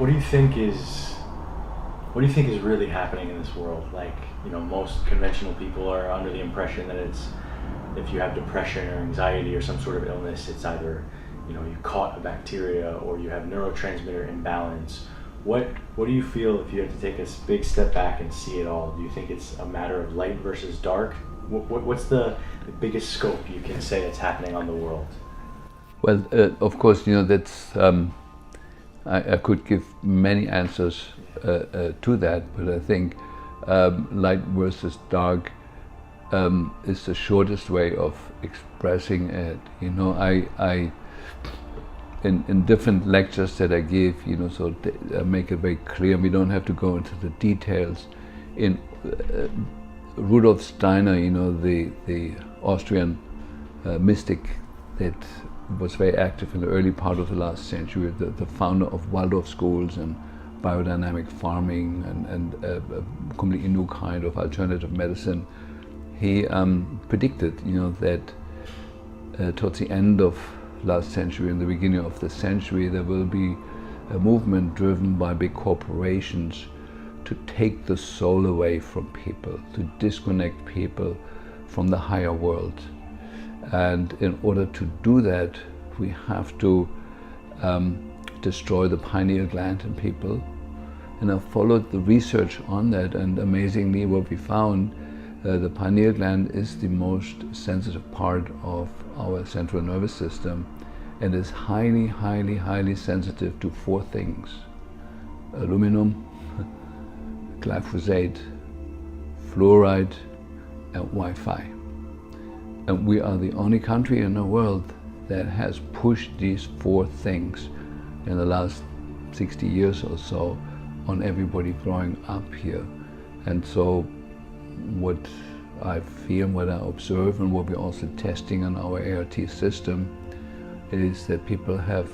what do you think is really happening in this world? Like, most conventional people are under the impression that it's, if you have depression or anxiety or some sort of illness, it's either, you caught a bacteria or you have neurotransmitter imbalance. What do you feel if you have to take a big step back and see it all? Do you think it's a matter of light versus dark? What's the biggest scope you can say that's happening on the world? Well, of course, that's I could give many answers to that, but I think light versus dark is the shortest way of expressing it. I in different lectures that I give, so I make it very clear. We don't have to go into the details. In Rudolf Steiner, the Austrian mystic that was very active in the early part of the last century, the founder of Waldorf schools and biodynamic farming and a completely new kind of alternative medicine. He predicted, that towards the end of last century and the beginning of the century, there will be a movement driven by big corporations to take the soul away from people, to disconnect people from the higher world. And in order to do that, we have to destroy the pineal gland in people. And I followed the research on that, and amazingly what we found, the pineal gland is the most sensitive part of our central nervous system and is highly, highly, highly sensitive to 4 things: aluminum, glyphosate, fluoride, and Wi-Fi. And we are the only country in the world that has pushed these 4 things in the last 60 years or so on everybody growing up here. And so what I feel, what I observe, and what we're also testing in our ART system is that people have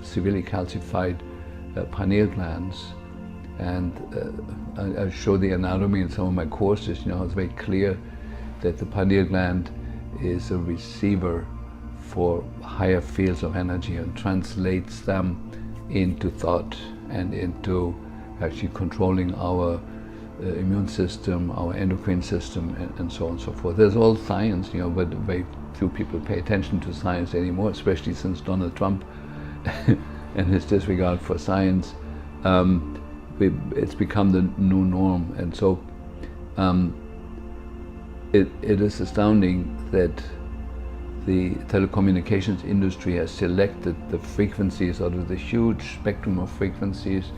severely calcified pineal glands. And I show the anatomy in some of my courses. It's very clear that the pineal gland is a receiver for higher fields of energy and translates them into thought and into actually controlling our immune system, our endocrine system, and so on and so forth. There's all science, but very few people pay attention to science anymore, especially since Donald Trump and his disregard for science. It's become the new norm, and so it is astounding that the telecommunications industry has selected the frequencies out of the huge spectrum of frequencies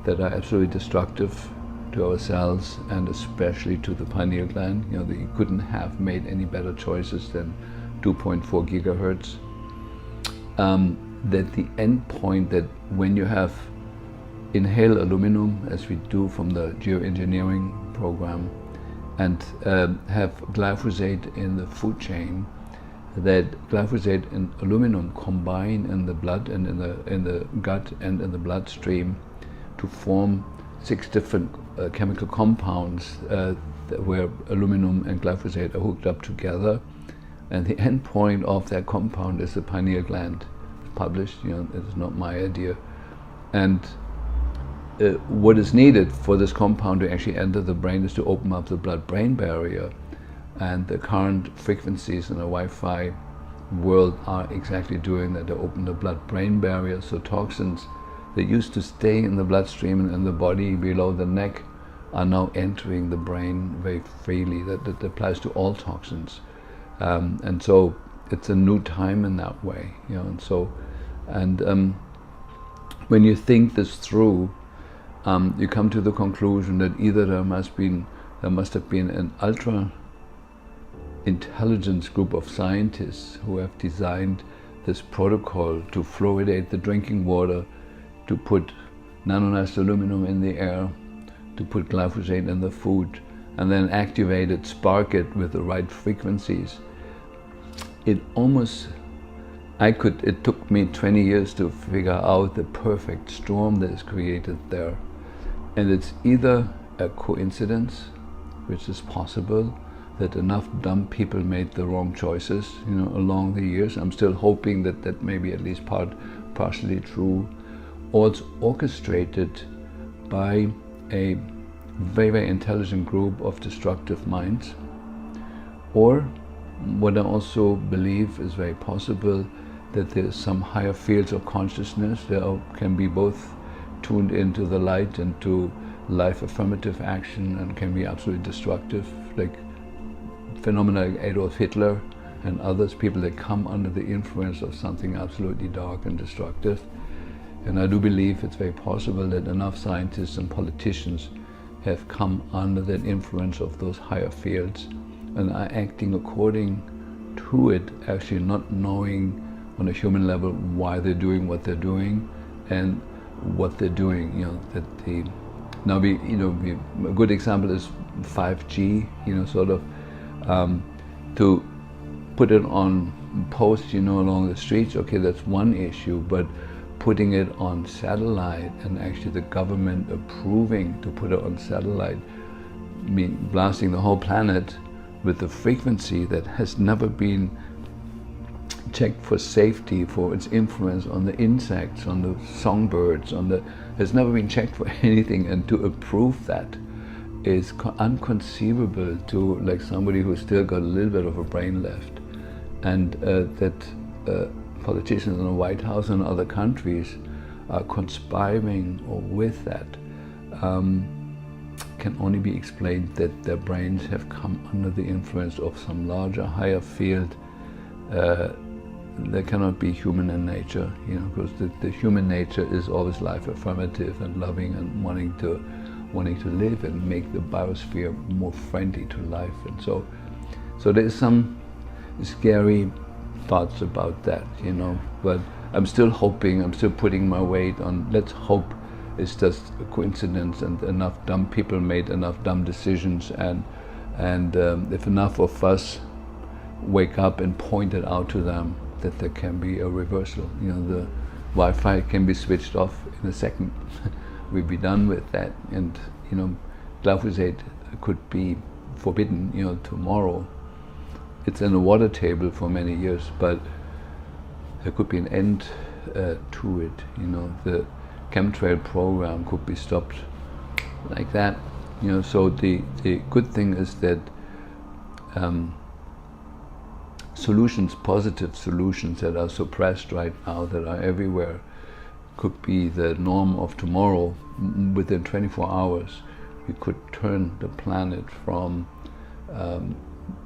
that are absolutely destructive to our cells and especially to the pineal gland. They couldn't have made any better choices than 2.4 gigahertz. That the end point, that when you have inhale aluminum, as we do from the geoengineering program, and have glyphosate in the food chain, that glyphosate and aluminum combine in the blood and in the gut and in the bloodstream to form 6 different chemical compounds where aluminum and glyphosate are hooked up together, and the end point of that compound is the pineal gland. It's published, it's not my idea. And what is needed for this compound to actually enter the brain is to open up the blood-brain barrier, and the current frequencies in the Wi-Fi world are exactly doing that. They open the blood-brain barrier, so toxins that used to stay in the bloodstream and in the body below the neck are now entering the brain very freely. That applies to all toxins, and so it's a new time in that way, And so, when you think this through, you come to the conclusion that either there must have been an ultra intelligence group of scientists who have designed this protocol to fluoridate the drinking water, to put nanonized aluminum in the air, to put glyphosate in the food, and then activate it, spark it with the right frequencies. It took me 20 years to figure out the perfect storm that is created there. And it's either a coincidence, which is possible, that enough dumb people made the wrong choices, along the years. I'm still hoping that may be at least partially true. or it's orchestrated by a very, very intelligent group of destructive minds. Or what I also believe is very possible, that there's some higher fields of consciousness that can be both tuned into the light and to life affirmative action, and can be absolutely destructive, like phenomena like Adolf Hitler and others, people that come under the influence of something absolutely dark and destructive. And I do believe it's very possible that enough scientists and politicians have come under that influence of those higher fields and are acting according to it, actually not knowing on a human level why they're doing what they're doing and what they're doing. You know, that the now a good example is 5G. You know, sort of to put it on posts, you know, along the streets. Okay, that's one issue, but putting it on satellite and actually the government approving to put it on satellite, I mean, blasting the whole planet with a frequency that has never been checked for safety, for its influence on the insects, on the songbirds, has never been checked for anything, and to approve that is unconceivable to like somebody who's still got a little bit of a brain left. And that politicians in the White House and other countries are conspiring with that can only be explained that their brains have come under the influence of some larger, higher field. They cannot be human in nature, you know, because the human nature is always life affirmative and loving and wanting to live and make the biosphere more friendly to life. And so there's some scary thoughts about that, you know, but I'm still hoping, I'm still putting my weight on, let's hope it's just a coincidence and enough dumb people made enough dumb decisions, and if enough of us wake up and point it out to them, that there can be a reversal. You know, the Wi-Fi can be switched off in a second. We'd be done with that, and you know, glyphosate could be forbidden, you know, tomorrow. It's in the water table for many years, but there could be an end to it. You know, the chemtrail program could be stopped like that. You know, so the good thing is that solutions, positive solutions that are suppressed right now, that are everywhere, could be the norm of tomorrow. Within 24 hours, we could turn the planet from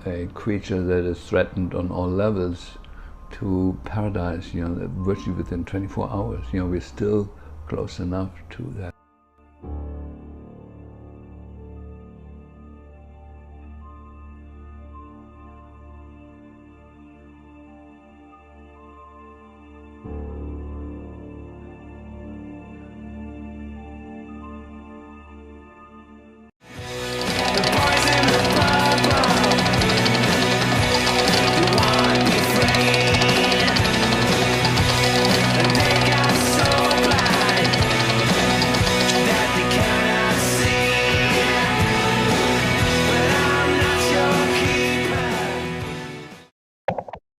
a creature that is threatened on all levels to paradise, you know, virtually within 24 hours. You know, we're still close enough to that.